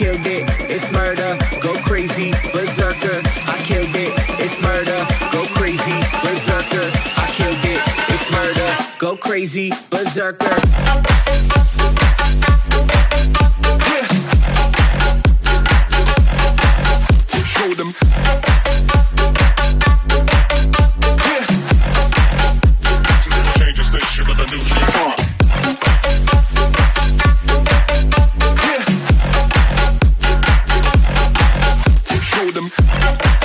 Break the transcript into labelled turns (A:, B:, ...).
A: killed it, it's murder. Go crazy, berserker. I killed it, it's murder. Go crazy, berserker. I killed it, it's murder. Go crazy, berserker.
B: Show them. Change the station with a new shit. Show them.